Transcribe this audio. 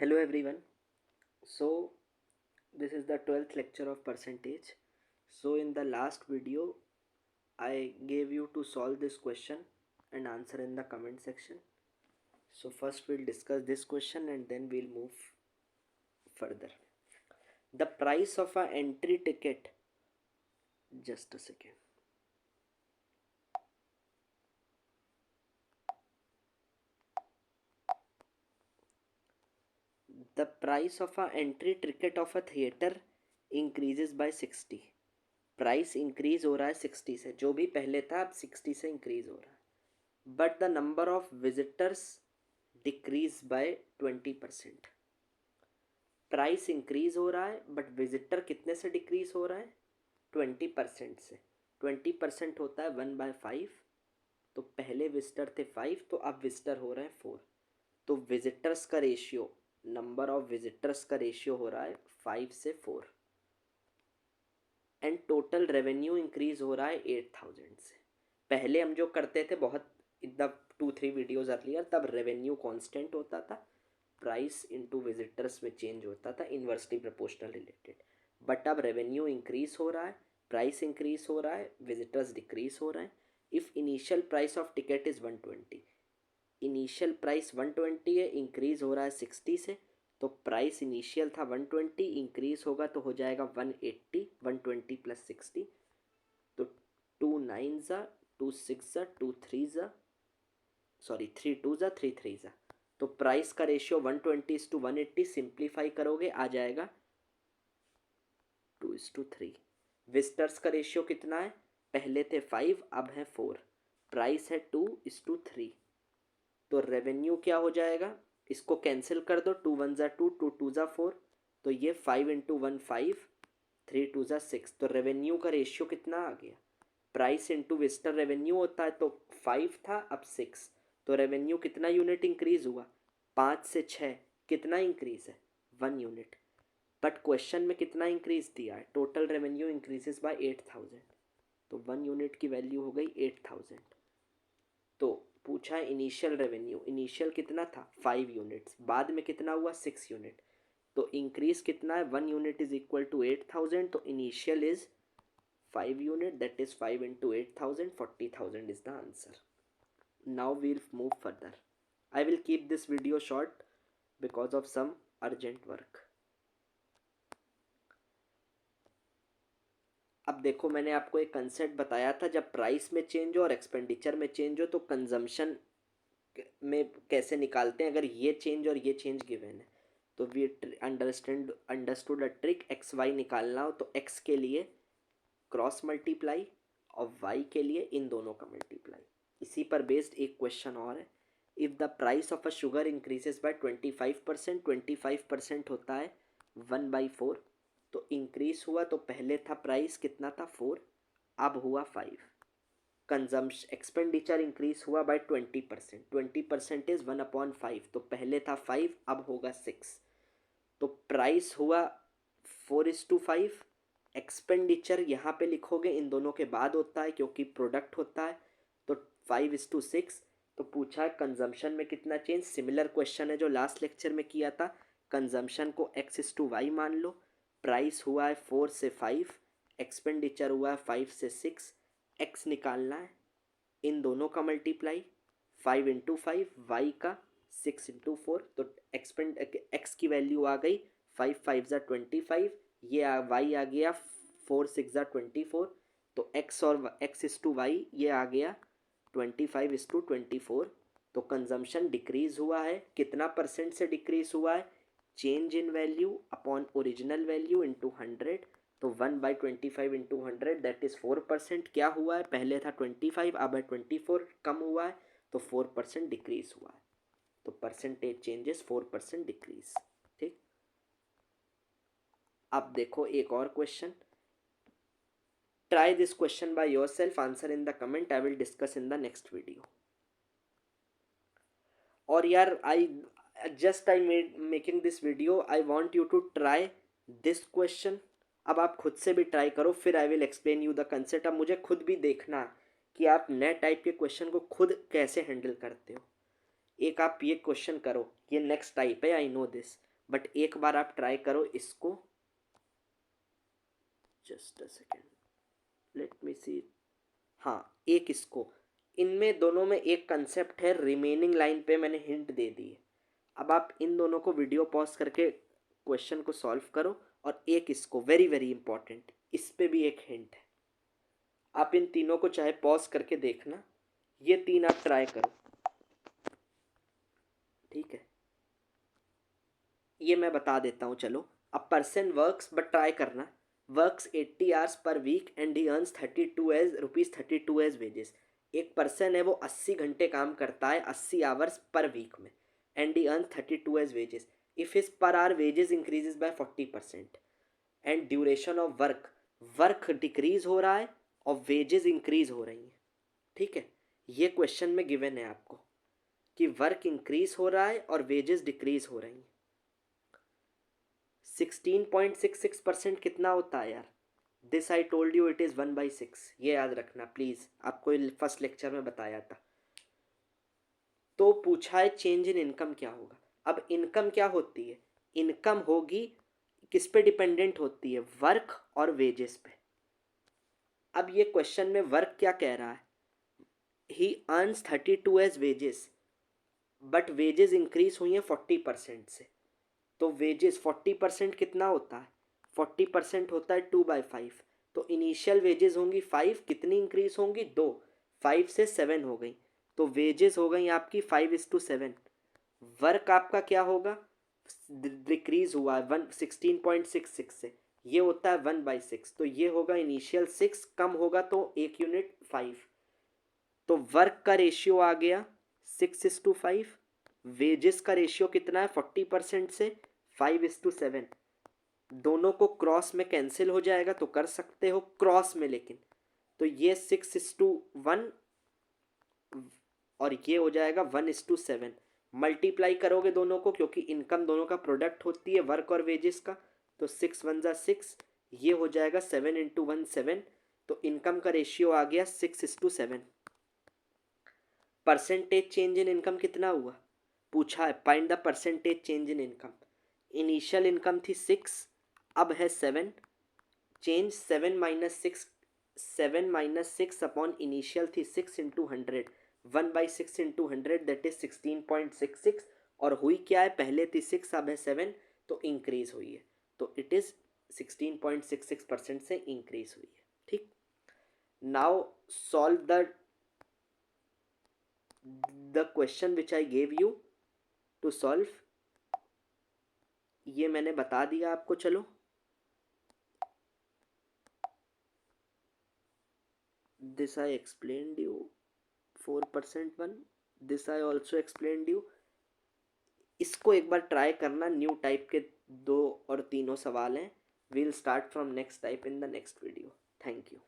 Hello everyone. So this is the 12th lecture of percentage. So in the last video I gave you to solve this question and answer in the comment section. So first we'll discuss this question and then we'll move further. The price of a entry ticket, just a second. The price of a entry ticket of a theater increases by 60. Price increase हो रहा है 60 से, जो भी पहले था अब 60 से इंक्रीज हो रहा है, but the number of visitors decrease by 20%. Price increase हो रहा है बट विजिटर कितने से डिक्रीज हो रहा है? 20% से. 20% होता है 1/5. तो पहले विजिटर थे 5 तो अब विजिटर हो रहे हैं 4. तो विजिटर्स का रेशियो, नंबर ऑफ विजिटर्स का रेशियो हो रहा है 5 से 4. एंड टोटल रेवेन्यू इंक्रीज हो रहा है 8000 से. पहले हम जो करते थे बहुत एकदम 2-3 वीडियोज़ अर्लियर, तब रेवेन्यू कांस्टेंट होता था, प्राइस इनटू विजिटर्स में चेंज होता था, इन्वर्सली प्रोपोर्शनल रिलेटेड. बट अब रेवेन्यू इंक्रीज हो रहा है, प्राइस इंक्रीज हो रहा है, विजिटर्स डिक्रीज हो रहे हैं. If initial price of ticket is 120, initial price 120 है, इंक्रीज हो रहा है 60 से, तो प्राइस इनिशियल था 120, इंक्रीज होगा तो हो जाएगा 180. 120 प्लस 60, तो 2 9 ज़ा, 2 6 ज़ा, 2 3 ज़ा, सॉरी 3 2 ज़ा, 3 3 ज़ा. तो प्राइस का रेशियो 120:180, सिंप्लीफाई करोगे आ जाएगा 2:3. विजिटर्स का रेशियो कितना है? पहले थे 5 अब है 4. प्राइस है 2:3. तो रेवेन्यू क्या हो जाएगा? इसको कैंसिल कर दो, 2 1 ज़ा 2, 2 2 ज़ा 4, तो ये 5 इंटू 1 5, 3 2 ज़ा 6. तो रेवेन्यू का रेशियो कितना आ गया? प्राइस इंटू विजिटर रेवेन्यू होता है, तो 5 था अब 6. तो रेवेन्यू कितना यूनिट इंक्रीज हुआ? 5 से 6 कितना इंक्रीज है? 1 यूनिट. बट क्वेश्चन में कितना इंक्रीज दिया है? Total revenue increases by 8000. तो 1 यूनिट की वैल्यू हो गई 8000. तो पूछा है इनिशियल रेवेन्यू, इनिशियल कितना था? 5 यूनिट्स, बाद में कितना हुआ? 6 यूनिट. तो इंक्रीज कितना है? 1 यूनिट इज इक्वल टू 8000. तो initial is 5 unit, that is 5 into 8000, 40,000 is the answer. Now we'll move further. I will keep this video short because of some urgent work. अब देखो, मैंने आपको एक कंसेप्ट बताया था, जब प्राइस में चेंज हो और एक्सपेंडिचर में चेंज हो तो कंजम्पशन में कैसे निकालते हैं. अगर ये चेंज और ये चेंज गिवन है तो we understood a trick. X Y निकालना हो तो एक्स के लिए क्रॉस मल्टीप्लाई और वाई के लिए इन दोनों का मल्टीप्लाई. इसी पर बेस्ड एक क्वेश्चन और है. If the price of a sugar increases by 25%, 25% होता है 1/4. तो इंक्रीज हुआ तो पहले था प्राइस कितना था? 4, अब हुआ 5. कंजम्पशन एक्सपेंडिचर इंक्रीज हुआ बाय 20%. 20% इज 1/5. तो पहले था 5 अब होगा 6. तो प्राइस हुआ 4:5. एक्सपेंडिचर यहाँ पे लिखोगे इन दोनों के बाद होता है क्योंकि प्रोडक्ट होता है. तो 5:6. तो पूछा है कंजम्पशन में कितना चेंज. सिमिलर क्वेश्चन है जो लास्ट लेक्चर में किया था. कंजम्पशन को x:y मान लो. प्राइस हुआ है 4 से 5, एक्सपेंडिचर हुआ है 5 से 6. x निकालना है, इन दोनों का मल्टीप्लाई, 5 इंटू 5, वाई का 6 इंटू 4. तो एक्स की वैल्यू आ गई 5 5 ज़ा 25, ये वाई आ गया 4 6 ज़ा 24. तो एक्स और एक्स इस टू वाई ये आ गया 25:24. तो कंजम्पशन डिक्रीज हुआ है. कितना परसेंट से डिक्रीज हुआ है? Change in value upon original value into 100. तो 1/25 इंटू 100 दैट इज़ 4%. क्या हुआ है? पहले था 25 अब है 24, कम हुआ है तो 4% डिक्रीज हुआ है. तो परसेंटेज चेंजेस 4% डिक्रीज. ठीक. अब देखो एक और question. Try this question by yourself, answer in the comment. I will discuss in the next video. और यार I just I making this video, I want you to try this question. अब आप खुद से भी try करो, फिर I will explain you the concept. अब मुझे खुद भी देखना है कि आप नए टाइप के क्वेश्चन को खुद कैसे हैंडल करते हो. एक आप ये क्वेश्चन करो, ये नेक्स्ट टाइप है, आई नो दिस, बट एक बार आप ट्राई करो इसको, just a second, let me see. हाँ, एक इसको, इनमें दोनों में एक कंसेप्ट है, रिमेनिंग लाइन पे मैंने हिंट दे दी है। अब आप इन दोनों को वीडियो पॉज करके क्वेश्चन को सॉल्व करो, और एक इसको, वेरी वेरी इंपॉर्टेंट, इस पे भी एक हिंट है। आप इन तीनों को चाहे पॉज करके देखना, ये तीन आप ट्राई करो, ठीक है। ये मैं बता देता हूँ, चलो। A person works, but try करना, works 80 hours per week and he earns 32 as ₹32 as wages. एक पर्सन है, वो 80 घंटे काम करता है, 80 आवर्स पर वीक में, and he earns 32 as wages. If his per hour wages increases by 40% and duration of work, work decrease हो रहा है और वेजेस इंक्रीज हो रही हैं, ठीक है। ये क्वेश्चन में गिवन है आपको कि वर्क इंक्रीज हो रहा है और वेजेस डिक्रीज हो रही हैं। 16.66% कितना होता है यार? This I told you it is 1/6, ये याद रखना प्लीज़, आपको फर्स्ट लेक्चर में बताया था। तो पूछा है चेंज इन इनकम क्या होगा। अब इनकम क्या होती है? इनकम होगी, किस पे डिपेंडेंट होती है? वर्क और वेजेस पे। अब ये क्वेश्चन में वर्क क्या कह रहा है? He earns 32 as wages, but wages increase हुई हैं 40% से। तो वेजेस 40% कितना होता है? 40% होता है 2/5। तो इनिशियल वेजेस होंगी 5, कितनी इंक्रीज होंगी? 2, 5 से 7 हो गई, तो वेजेस हो गई आपकी 5:7। वर्क आपका क्या होगा? डिक्रीज हुआ है 16.66 से, ये होता है 1/6, तो ये होगा इनिशियल 6, कम होगा तो एक यूनिट 5। तो वर्क का रेशियो आ गया 6:5, वेजेस का रेशियो कितना है? 40% से 5:7। दोनों को क्रॉस में कैंसिल हो जाएगा, तो कर सकते हो क्रॉस में, लेकिन तो ये 6:1 और ये हो जाएगा 1:7। मल्टीप्लाई करोगे दोनों को, क्योंकि इनकम दोनों का प्रोडक्ट होती है, वर्क और वेजेस का, तो 6 1 6, ये हो जाएगा 7 × 1 7। तो इनकम का रेशियो आ गया 6:7। परसेंटेज चेंज इन इनकम कितना हुआ? पूछा है find the percentage change in income. Initial income थी 6, अब है 7। चेंज 7 - 6 अपॉन इनिशियल थी 6 × 100, 1/6 × 100 दैट इज 16.66। और हुई क्या है? पहले थी 6, अब है 7, तो इंक्रीज हुई है, तो इट इज़ 16.66% से इंक्रीज हुई है, ठीक। Now solve the question which I gave you to solve. ये मैंने बता दिया आपको, चलो। This I explained you 4% one. This I also explained you. इसको एक बार ट्राई करना, न्यू टाइप के 2 और 3 सवाल हैं। We'll start from next type in the next video. Thank you.